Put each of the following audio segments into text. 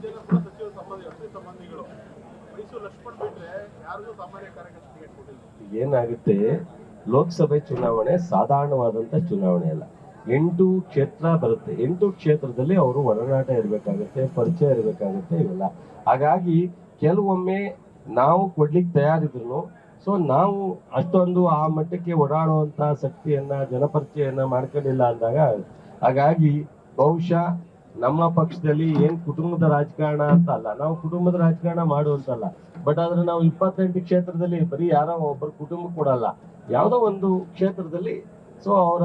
ಜನ ಕೂಡ ಸಚಿವ ಸಂಬಂಧಿಗಳು ಮೈಸೂರು ಲಕ್ಷ್ಮಣ್ ಬಿಟ್ರೆ ಯಾರಿಗೂ ಸಾಮಾನ್ಯ ಕಾರ್ಯಕರ್ತರಿಗೆ ಟಿಕೆಟ್ ಕೊಟ್ಟಿಲ್ಲ. ಏನಾಗುತ್ತೆ, ಲೋಕಸಭೆ ಚುನಾವಣೆ ಸಾಧಾರಣವಾದಂತ ಚುನಾವಣೆ ಅಲ್ಲ. 8 ಕ್ಷೇತ್ರ ಬರುತ್ತೆ. 8 ಕ್ಷೇತ್ರದಲ್ಲಿ ಅವರು ಒಡನಾಟ ಇರಬೇಕಾಗುತ್ತೆ, ಪರಿಚಯ ಇರಬೇಕಾಗುತ್ತೆ, ಇವೆಲ್ಲ. ಹಾಗಾಗಿ ಕೆಲವೊಮ್ಮೆ ನಾವು ಕೊಡ್ಲಿಕ್ಕೆ ತಯಾರಿದ್ರು, ಸೊ ನಾವು ಅಷ್ಟೊಂದು ಆ ಮಟ್ಟಕ್ಕೆ ಓಡಾಡುವಂತ ಶಕ್ತಿಯನ್ನ ಜನಪರಿಚಯನ್ನ ಮಾಡ್ಕೊಂಡಿಲ್ಲ ಅಂದಾಗ, ಹಾಗಾಗಿ ಬಹುಶಃ ನಮ್ಮ ಪಕ್ಷದಲ್ಲಿ ಏನ್ ಕುಟುಂಬದ ರಾಜಕಾರಣ ಅಂತ ಅಲ್ಲ, ನಾವು ಕುಟುಂಬದ ರಾಜಕಾರಣ ಮಾಡುವಂತಲ್ಲ. ಬಟ್ ಆದ್ರೆ ನಾವು 28 ಕ್ಷೇತ್ರದಲ್ಲಿ ಬರೀ ಯಾರೋ ಒಬ್ಬರು ಕುಟುಂಬ ಕೊಡಲ್ಲ, ಯಾವುದೋ ಒಂದು ಕ್ಷೇತ್ರದಲ್ಲಿ ಸೊ ಅವರ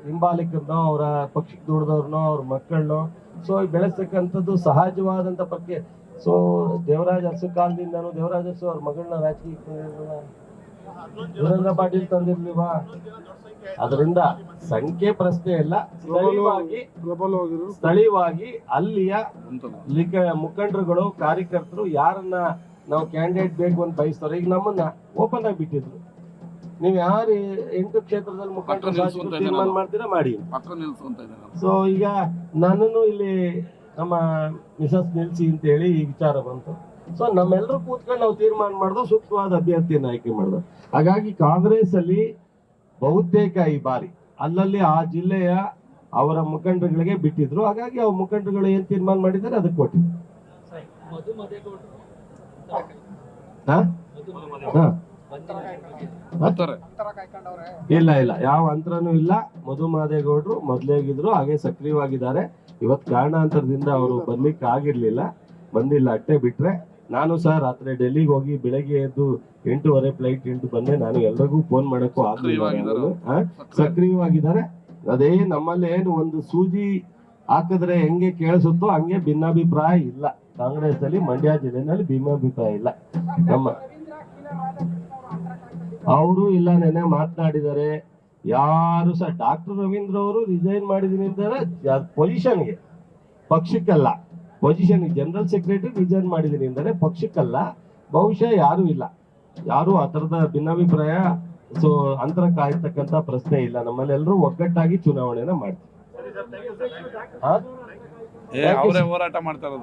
ಹಿಂಬಾಲಿಕರನ್ನೋ ಅವರ ಪಕ್ಷಕ್ಕೆ ದುಡಿದವ್ರನ್ನೋ ಅವ್ರ ಮಕ್ಕಳನ್ನೋ ಸೊ ಬೆಳೆಸ್ತಕ್ಕಂಥದ್ದು ಸಹಜವಾದಂತ ಬಗ್ಗೆ. ಸೊ ದೇವರಾಜ ಅರಸು ಕಾಲದಿಂದನೂ ದೇವರಾಜ ಅರಸು ಅವ್ರ ಮಗಳನ್ನ ರಾಜಕೀಯ ವೀರೇಂದ್ರ ಪಾಟೀಲ್ ತಂದಿರ್ಲಿವಾ? ಅದರಿಂದ ಸಂಖ್ಯೆ ಪ್ರಶ್ನೆ ಇಲ್ಲ, ಸ್ಥಳೀಯವಾಗಿ ಅಲ್ಲಿಯ ಮುಖಂಡರುಗಳು ಕಾರ್ಯಕರ್ತರು ಯಾರನ್ನ ನಾವು ಕ್ಯಾಂಡಿಡೇಟ್ ಬೇಕು ಅಂತ ಬಯಸ್ತಾರೆ. ಈಗ ನಮ್ಮನ್ನ ಓಪನ್ ಆಗಿ ಬಿಟ್ಟಿದ್ರು, ನೀವು ಯಾರು 8 ಕ್ಷೇತ್ರದಲ್ಲಿ ಮುಖಂಡರು ತೀರ್ಮಾನ ಮಾಡ್ತೀರಾ ಮಾಡಿ. ಸೊ ಈಗ ನನ್ನನ್ನು ಇಲ್ಲಿ ನಮ್ಮ ಮಿಸಸ್ ನಿಲ್ಸಿ ಅಂತ ಹೇಳಿ ಈ ವಿಚಾರ ಬಂತು. ಸೊ ನಮ್ಮೆಲ್ಲರೂ ಕೂತ್ಕೊಂಡು ನಾವು ತೀರ್ಮಾನ ಮಾಡಿದ್ರು, ಸೂಕ್ತವಾದ ಅಭ್ಯರ್ಥಿಯನ್ನು ಆಯ್ಕೆ ಮಾಡಿದ್ರು. ಹಾಗಾಗಿ ಕಾಂಗ್ರೆಸ್ ಅಲ್ಲಿ ಬಹುತೇಕ ಈ ಬಾರಿ ಅಲ್ಲಲ್ಲಿ ಆ ಜಿಲ್ಲೆಯ ಅವರ ಮುಖಂಡರುಗಳಿಗೆ ಬಿಟ್ಟಿದ್ರು. ಹಾಗಾಗಿ ಅವ್ರ ಮುಖಂಡರುಗಳು ಏನ್ ತೀರ್ಮಾನ ಮಾಡಿದ್ದಾರೆ ಅದಕ್ಕೆ ಕೊಟ್ಟಿದ್ರು. ಇಲ್ಲ ಇಲ್ಲ, ಯಾವ ಅಂತರನೂ ಇಲ್ಲ. ಮಧುಮಾದೇಗೌಡರು ಮೊದಲೇಗಿದ್ರು, ಹಾಗೆ ಸಕ್ರಿಯವಾಗಿದ್ದಾರೆ. ಇವತ್ತು ಕಾರಣಾಂತರದಿಂದ ಅವರು ಬರ್ಲಿಕ್ಕೆ ಆಗಿರ್ಲಿಲ್ಲ, ಬಂದಿಲ್ಲ, ಅಟ್ಟೆ ಬಿಟ್ರೆ. ನಾನು ಸಹ ರಾತ್ರಿ ಡೆಲ್ಲಿಗೆ ಹೋಗಿ ಬೆಳಗ್ಗೆ ಎದ್ದು 8:30 ಫ್ಲೈಟ್ ಇಂಟು ಬಂದೆ. ನಾನು ಎಲ್ರಿಗೂ ಫೋನ್ ಮಾಡಕ್ಕೂ ಆಗಲಿಲ್ಲ. ಸಕ್ರಿಯವಾಗಿದ್ದಾರೆ. ಅದೇ ನಮ್ಮಲ್ಲಿ ಏನು ಒಂದು ಸೂಜಿ ಹಾಕಿದ್ರೆ ಹೆಂಗೆ ಕೇಳಿಸುತ್ತೋ ಹಂಗೆ ಭಿನ್ನಾಭಿಪ್ರಾಯ ಇಲ್ಲ. ಕಾಂಗ್ರೆಸ್ ಅಲ್ಲಿ ಮಂಡ್ಯ ಜಿಲ್ಲೆನಲ್ಲಿ ಭಿನ್ನಾಭಿಪ್ರಾಯ ಇಲ್ಲ. ನಮ್ಮ ಅವರು ಇಲ್ಲ, ನೆನೆ ಮಾತನಾಡಿದ್ದಾರೆ. ಯಾರು ಸಹ ಡಾಕ್ಟರ್ ರವೀಂದ್ರ ಅವರು ರಿಸೈನ್ ಮಾಡಿದೀನಿ ಅಂತಾರೆ ಪೊಸಿಷನ್ಗೆ, ಪಕ್ಷಕ್ಕಲ್ಲ. ಪೊಸಿಷನ್ ಜನರಲ್ ಸೆಕ್ರೆಟರಿ ರಿಸೈನ್ ಮಾಡಿದೀನಿ ಅಂದರೆ ಪಕ್ಷಕ್ಕಲ್ಲ. ಬಹುಶಃ ಯಾರು ಇಲ್ಲ, ಯಾರು ಆ ತರದ ಭಿನ್ನಾಭಿಪ್ರಾಯ ಸೊ ಅಂತರ ಕಾಯ್ತಕ್ಕಂತ ಪ್ರಶ್ನೆ ಇಲ್ಲ. ನಮ್ಮಲ್ಲಿ ಎಲ್ಲರೂ ಒಗ್ಗಟ್ಟಾಗಿ ಚುನಾವಣೆನ ಮಾಡ್ತೀವಿ. ಹೋರಾಟ ಮಾಡ್ತಾರೆ,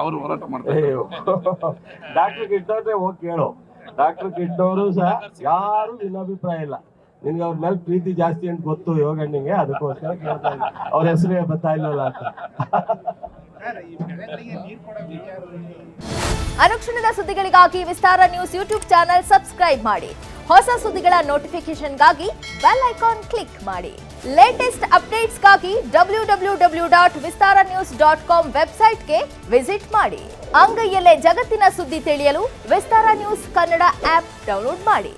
ಅವರು ಹೋರಾಟ ಮಾಡ್ತಾರೆ. ಡಾಕ್ಟರ್ ಕಿಟ್ಟವ್ರೆ ಹೋಗಿ ಕೇಳು. ಡಾಕ್ಟರ್ ಕಿಟ್ಟವರು ಸಹ ಯಾರು ಭಿನ್ನಾಭಿಪ್ರಾಯ ಇಲ್ಲ. ನಿನ್ಗೆ ಅವ್ರ ಮೇಲೆ ಪ್ರೀತಿ ಜಾಸ್ತಿ ಅಂತ ಗೊತ್ತು ಯೋಗಣ್ಣಿಗೆ, ಅದಕ್ಕೋಸ್ಕರ ಕೇಳ್ತಾ ಇದ್ದೀನಿ. ಅವ್ರ ಹೆಸರೇ ಬರ್ತಾ ಇಲ್ಲಲ್ಲ ಅಂತ. ಅನುಕ್ಷಣದ ಸುದ್ದಿಗಳಿಗಾಗಿ ವಿಸ್ತಾರ ನ್ಯೂಸ್ ಯೂಟ್ಯೂಬ್ ಚಾನೆಲ್ ಸಬ್ಸ್ಕ್ರೈಬ್ ಮಾಡಿ. ಹೊಸ ಸುದ್ದಿಗಳ ನೋಟಿಫಿಕೇಶನ್ಗಾಗಿ ಬೆಲ್ ಐಕಾನ್ ಕ್ಲಿಕ್ ಮಾಡಿ. ಲೇಟೆಸ್ಟ್ ಅಪ್ಡೇಟ್ಸ್ಗಾಗಿ www.vistaranews.com ವೆಬ್ಸೈಟ್ಗೆ ವಿಸಿಟ್ ಮಾಡಿ. ಅಂಗೈಯಲ್ಲೇ ಜಗತ್ತಿನ ಸುದ್ದಿ ತಿಳಿಯಲು ವಿಸ್ತಾರ ನ್ಯೂಸ್ ಕನ್ನಡ ಆಪ್ ಡೌನ್ಲೋಡ್ ಮಾಡಿ.